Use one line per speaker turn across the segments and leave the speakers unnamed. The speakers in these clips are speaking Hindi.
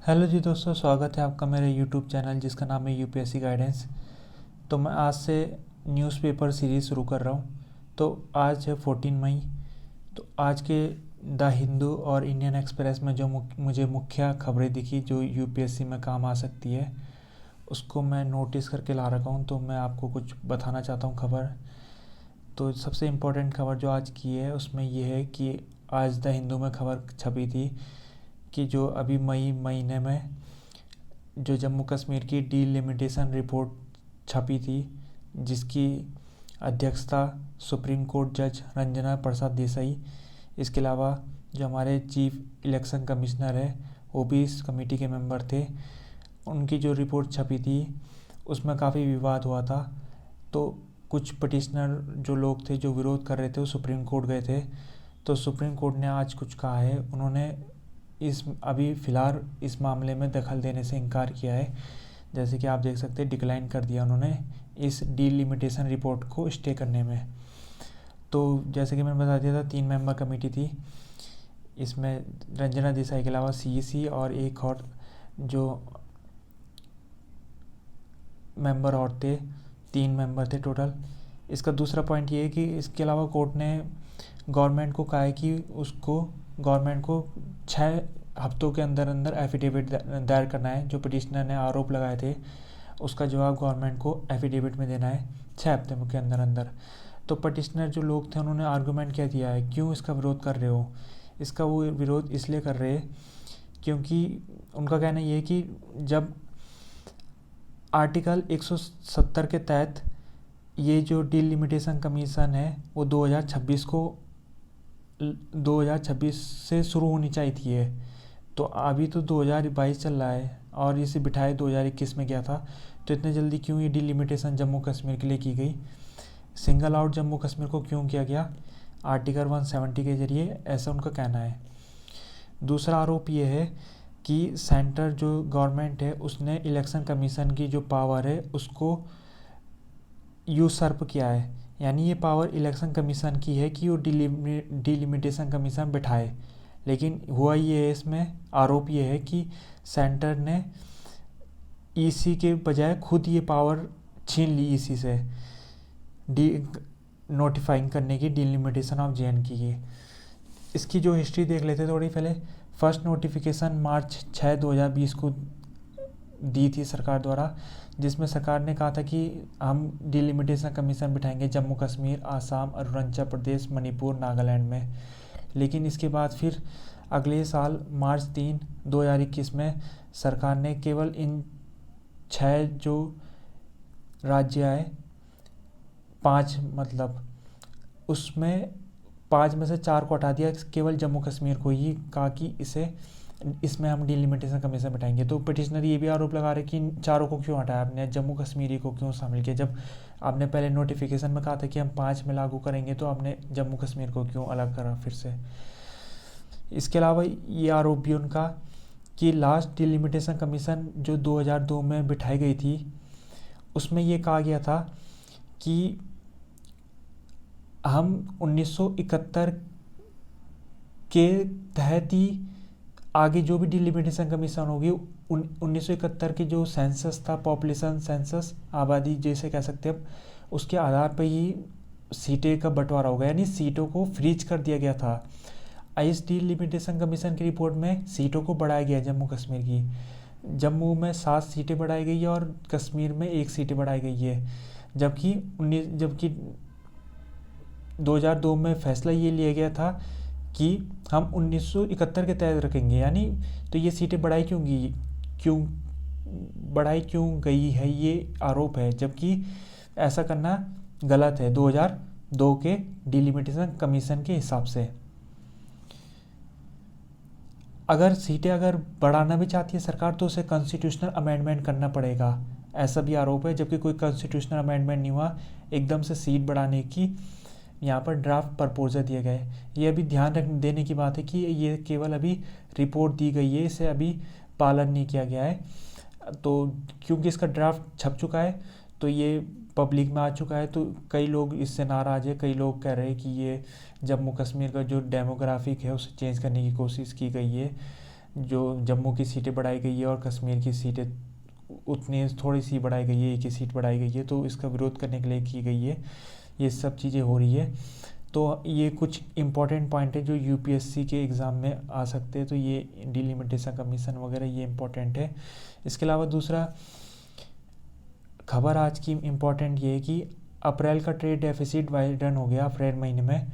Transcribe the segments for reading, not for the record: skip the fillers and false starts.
हेलो जी दोस्तों, स्वागत है आपका मेरे यूट्यूब चैनल जिसका नाम है यूपीएससी गाइडेंस। तो मैं आज से न्यूज़पेपर सीरीज़ शुरू कर रहा हूँ। तो आज है 14 मई। तो आज के द हिंदू और इंडियन एक्सप्रेस में जो मुझे मुख्य खबरें दिखी जो यूपीएससी में काम आ सकती है, उसको मैं नोटिस करके ला रखा हूँ। तो मैं आपको कुछ बताना चाहता हूँ खबर। तो सबसे इम्पोर्टेंट खबर जो आज की है उसमें यह है कि आज द हिंदू में खबर छपी थी कि जो अभी मई महीने में जो जम्मू कश्मीर की डीलिमिटेशन रिपोर्ट छपी थी, जिसकी अध्यक्षता सुप्रीम कोर्ट जज रंजना प्रसाद देसाई, इसके अलावा जो हमारे चीफ इलेक्शन कमिश्नर है वो भी इस कमेटी के मेंबर थे। उनकी जो रिपोर्ट छपी थी उसमें काफ़ी विवाद हुआ था। तो कुछ पटिशनर जो लोग थे जो विरोध कर रहे थे वो सुप्रीम कोर्ट गए थे। तो सुप्रीम कोर्ट ने आज कुछ कहा है। उन्होंने इस अभी फ़िलहाल इस मामले में दखल देने से इनकार किया है। जैसे कि आप देख सकते हैं, डिक्लाइन कर दिया उन्होंने इस डीलिमिटेशन रिपोर्ट को स्टे करने में। तो जैसे कि मैंने बता दिया था, 3 मेंबर कमेटी थी। इसमें रंजना देसाई के अलावा सीईसी और एक और जो मेंबर और थे, 3 मेंबर थे टोटल। इसका दूसरा पॉइंट ये है कि इसके अलावा कोर्ट ने गवर्नमेंट को कहा है कि उसको गवर्नमेंट को 6 हफ्तों के अंदर अंदर एफिडेविट दायर करना है। जो पिटिशनर ने आरोप लगाए थे उसका जवाब गवर्नमेंट को एफिडेविट में देना है 6 हफ्ते के अंदर अंदर। तो पिटिशनर जो लोग थे उन्होंने आर्गूमेंट क्या दिया है, क्यों इसका विरोध कर रहे हो। इसका वो विरोध इसलिए कर रहे हैं क्योंकि उनका कहना ये है कि जब आर्टिकल 170 के तहत ये जो डीलिमिटेशन कमीशन है वो 2026 से शुरू होनी चाहिए थी ये। तो अभी तो 2022 चल रहा है और इसे बिठाए 2021 में गया था। तो इतने जल्दी क्यों ये डीलिमिटेशन जम्मू कश्मीर के लिए की गई, सिंगल आउट जम्मू कश्मीर को क्यों किया गया आर्टिकल 170 के जरिए, ऐसा उनका कहना है। दूसरा आरोप ये है कि सेंटर जो गवर्नमेंट है उसने इलेक्शन कमीशन की जो पावर है उसको यूसर्प किया है। यानी ये पावर इलेक्शन कमीशन की है कि वो डीलिमिटेशन कमीशन बिठाए। लेकिन हुआ ये है, इसमें आरोप ये है कि सेंटर ने ईसी के बजाय खुद ये पावर छीन ली ईसी से डी नोटिफाइंग करने की, डीलिमिटेशन ऑफ जेएंडके की। इसकी जो हिस्ट्री देख लेते थोड़ी पहले। फर्स्ट नोटिफिकेशन मार्च 6 2020 को दी थी सरकार द्वारा, जिसमें सरकार ने कहा था कि हम डीलिमिटेशन कमीशन बिठाएंगे जम्मू कश्मीर, आसाम, अरुणाचल प्रदेश, मणिपुर, नागालैंड में। लेकिन इसके बाद फिर अगले साल मार्च 3 2021 में सरकार ने केवल इन 6 जो राज्य आए, 5 मतलब, उसमें 5 में से 4 को हटा दिया, केवल जम्मू कश्मीर को ही कहा कि इसमें हम डीलिमिटेशन कमीशन बिठाएंगे। तो पिटिशनर ये भी आरोप लगा रहे कि इन चारों को क्यों हटाया आपने, जम्मू कश्मीरी को क्यों शामिल किया। जब आपने पहले नोटिफिकेशन में कहा था कि हम 5 में लागू करेंगे, तो आपने जम्मू कश्मीर को क्यों अलग करा फिर से। इसके अलावा ये आरोप भी उनका कि लास्ट डिलिमिटेशन कमीशन जो 2002 में बिठाई गई थी उसमें ये कहा गया था कि हम 1971 के तहत ही आगे जो भी डिलिमिटेशन कमीशन होगी 1971 की जो सेंसस था, पॉपुलेशन सेंसस, आबादी जैसे कह सकते हैं, उसके आधार पर ही सीटें का बंटवारा होगा। यानी सीटों को फ्रीज कर दिया गया था। इस डिलिमिटेशन कमीशन की रिपोर्ट में सीटों को बढ़ाया गया जम्मू कश्मीर की। जम्मू में 7 सीटें बढ़ाई गई है और कश्मीर में 1 सीटें बढ़ाई गई है। जबकि 2002 में फैसला ये लिया गया था कि हम 1971 के तहत रखेंगे। यानी तो ये सीटें बढ़ाई क्यों गई है, ये आरोप है। जबकि ऐसा करना गलत है 2002 के डिलिमिटेशन कमीशन के हिसाब से। अगर सीटें बढ़ाना भी चाहती है सरकार तो उसे कॉन्स्टिट्यूशनल अमेंडमेंट करना पड़ेगा, ऐसा भी आरोप है। जबकि कोई कॉन्स्टिट्यूशनल अमेंडमेंट नहीं हुआ, एकदम से सीट बढ़ाने की यहाँ पर ड्राफ्ट प्रपोजल दिए गए। ये अभी ध्यान देने की बात है कि ये केवल अभी रिपोर्ट दी गई है, इसे अभी पालन नहीं किया गया है। तो क्योंकि इसका ड्राफ्ट छप चुका है तो ये पब्लिक में आ चुका है, तो कई लोग इससे नाराज़ है। कई लोग कह रहे हैं कि ये जम्मू कश्मीर का जो डेमोग्राफिक है उसे चेंज करने की कोशिश की गई है। जो जम्मू की सीटें बढ़ाई गई है और कश्मीर की सीटें उतनी थोड़ी सी बढ़ाई गई है, एक ही सीट बढ़ाई गई है, तो इसका विरोध करने के लिए की गई है। ये सब चीज़ें हो रही है। तो ये कुछ इम्पॉर्टेंट पॉइंट है जो यूपीएससी के एग्ज़ाम में आ सकते हैं। तो ये डिलिमिटेशन कमीशन वगैरह ये इम्पोर्टेंट है। इसके अलावा दूसरा खबर आज की इम्पोर्टेंट ये है कि अप्रैल का ट्रेड डेफिसिट वाइडन हो गया। अप्रैल महीने में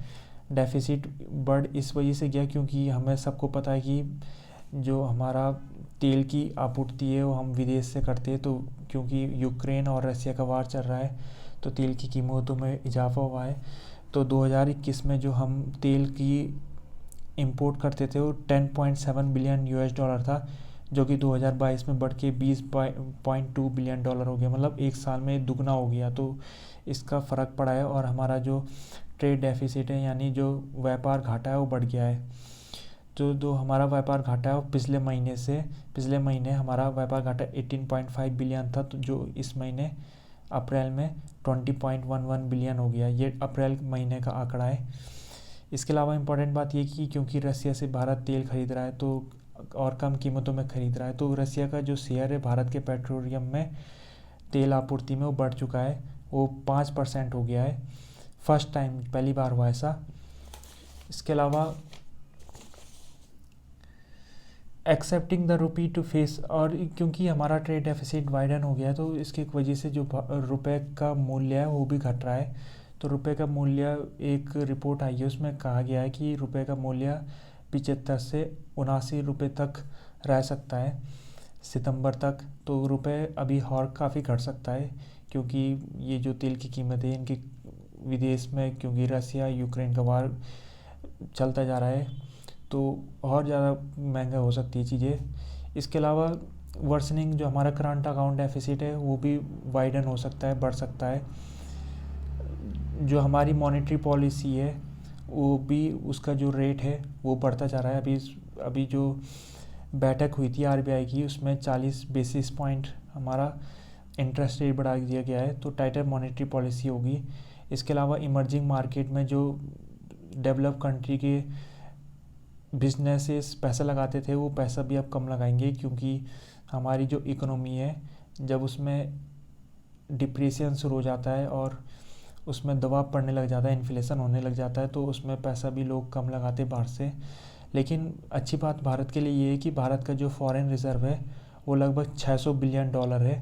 डेफिसिट बढ़ इस वजह से गया क्योंकि हमें सबको पता है कि जो हमारा तेल की आपूर्ति है वो हम विदेश से करते हैं। तो क्योंकि यूक्रेन और रसिया का वार चल रहा है तो तेल की कीमतों में इजाफा हुआ है। तो 2021 में जो हम तेल की इंपोर्ट करते थे वो 10.7 बिलियन यूएस डॉलर था, जो कि 2022 में बढ़ के 20.2 बिलियन डॉलर हो गया। मतलब एक साल में दुगना हो गया। तो इसका फ़र्क पड़ा है और हमारा जो ट्रेड डेफिसिट है यानी जो व्यापार घाटा है वो बढ़ गया है। जो हमारा व्यापार घाटा है वो पिछले महीने हमारा व्यापार घाटा 18.5 बिलियन था, तो जो इस महीने अप्रैल में 20.11 बिलियन हो गया। ये अप्रैल महीने का आंकड़ा है। इसके अलावा इम्पॉर्टेंट बात ये कि क्योंकि रसिया से भारत तेल खरीद रहा है तो और कम कीमतों में खरीद रहा है, तो रसिया का जो शेयर है भारत के पेट्रोलियम में तेल आपूर्ति में वो बढ़ चुका है। वो 5% हो गया है। फर्स्ट टाइम, पहली बार हुआ ऐसा। इसके अलावा excepting the rupee to face, और क्योंकि हमारा ट्रेड डेफिसिट वाइडन हो गया है तो इसकी वजह से जो रुपए का मूल्य है वो भी घट रहा है। तो रुपए का मूल्य, एक रिपोर्ट आई है उसमें कहा गया है कि रुपए का मूल्य 75 से 79 रुपये तक रह सकता है सितंबर तक। तो रुपए अभी और काफ़ी घट सकता है क्योंकि ये जो तेल की कीमत है इनकी विदेश में, क्योंकि रसिया यूक्रेन का वार चलता जा रहा है तो और ज़्यादा महंगा हो सकती है चीज़ें। इसके अलावा वर्सनिंग जो हमारा करंट अकाउंट डेफिसिट है वो भी वाइडन हो सकता है, बढ़ सकता है। जो हमारी मॉनेटरी पॉलिसी है वो भी, उसका जो रेट है वो बढ़ता जा रहा है। अभी जो बैठक हुई थी आरबीआई की उसमें 40 बेसिस पॉइंट हमारा इंटरेस्ट रेट बढ़ा दिया गया है। तो टाइटर मॉनेटरी पॉलिसी होगी। इसके अलावा इमर्जिंग मार्केट में जो डेवलप कंट्री के बिजनेसेस पैसा लगाते थे वो पैसा भी अब कम लगाएंगे क्योंकि हमारी जो इकोनॉमी है जब उसमें डिप्रेशन शुरू हो जाता है और उसमें दबाव पड़ने लग जाता है, इन्फ्लेशन होने लग जाता है, तो उसमें पैसा भी लोग कम लगाते बाहर से। लेकिन अच्छी बात भारत के लिए ये है कि भारत का जो फॉरेन रिज़र्व है वो लगभग 600 बिलियन डॉलर है।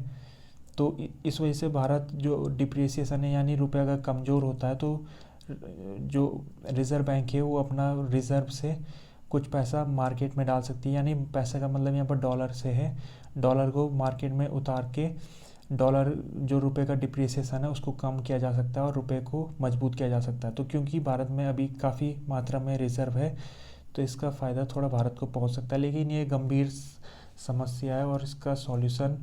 तो इस वजह से भारत जो डिप्रिसिएशन है यानी रुपया अगर कमज़ोर होता है तो जो रिज़र्व बैंक है वो अपना रिज़र्व से कुछ पैसा मार्केट में डाल सकती है। यानी पैसे का मतलब यहाँ पर डॉलर से है, डॉलर को मार्केट में उतार के डॉलर जो रुपए का डिप्रिसिएशन है उसको कम किया जा सकता है और रुपए को मजबूत किया जा सकता है। तो क्योंकि भारत में अभी काफ़ी मात्रा में रिज़र्व है तो इसका फ़ायदा थोड़ा भारत को पहुंच सकता है। लेकिन ये गंभीर समस्या है और इसका सॉल्यूशन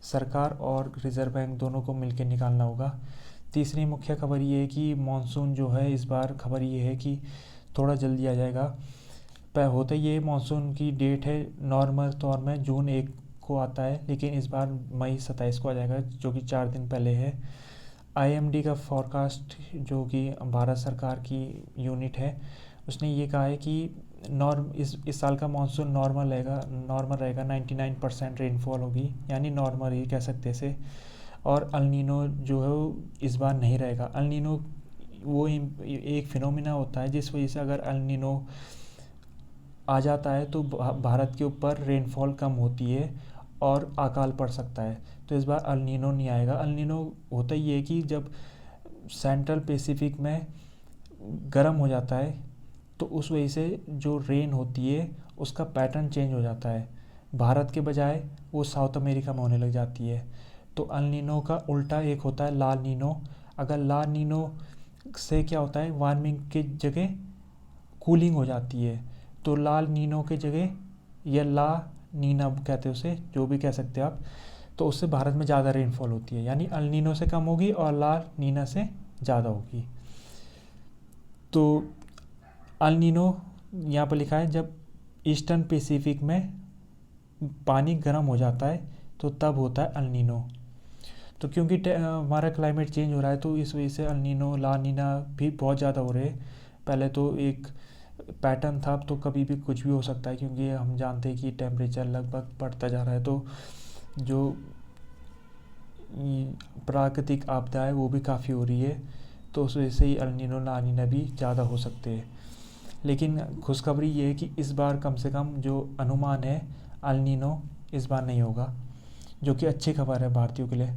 सरकार और रिज़र्व बैंक दोनों को मिलकर निकालना होगा। तीसरी मुख्य खबर ये है कि मानसून जो है इस बार, खबर ये है कि थोड़ा जल्दी आ जाएगा। पर होता ये मानसून की डेट है नॉर्मल तौर में जून 1 को आता है, लेकिन इस बार मई 27 को आ जाएगा जो कि 4 दिन पहले है। आईएमडी का फॉरकास्ट जो कि भारत सरकार की यूनिट है उसने ये कहा है कि इस साल का मानसून नॉर्मल रहेगा 99% रेनफॉल होगी, यानी नॉर्मल ही कह सकते हैं इसे। और अल नीनो जो है वो इस बार नहीं रहेगा। अल नीनो वो एक फिनोमिना होता है जिस वजह से अगर अल नीनो आ जाता है तो भारत के ऊपर रेनफॉल कम होती है और अकाल पड़ सकता है। तो इस बार अल नीनो नहीं आएगा। अल नीनो होता ही है कि जब सेंट्रल पैसिफिक में गर्म हो जाता है तो उस वजह से जो रेन होती है उसका पैटर्न चेंज हो जाता है, भारत के बजाय वो साउथ अमेरिका में होने लग जाती है। तो अल नीनो का उल्टा एक होता है ला नीनो। अगर ला नीनो से क्या होता है, वार्मिंग के जगह कूलिंग हो जाती है। तो लाल नीनो के जगह या ला नीना कहते हैं उसे, जो भी कह सकते हैं आप, तो उससे भारत में ज़्यादा रेनफॉल होती है। यानी अल नीनो से कम होगी और ला नीना से ज़्यादा होगी। तो अल नीनो यहाँ पर लिखा है जब ईस्टर्न पैसिफिक में पानी गर्म हो जाता है तो तब होता है अल नीनो। तो क्योंकि हमारा क्लाइमेट चेंज हो रहा है तो इस वजह से अल नीनो ला नीना भी बहुत ज़्यादा हो रहे हैं। पहले तो एक पैटर्न था, अब तो कभी भी कुछ भी हो सकता है, क्योंकि हम जानते हैं कि टेम्परेचर लगभग बढ़ता जा रहा है। तो जो प्राकृतिक आपदा है वो भी काफ़ी हो रही है, तो उस वजह से ही एल नीनो ला नीना भी ज़्यादा हो सकते हैं। लेकिन खुशखबरी ये है कि इस बार कम से कम जो अनुमान है, एल नीनो इस बार नहीं होगा, जो कि अच्छी खबर है भारतीयों के लिए।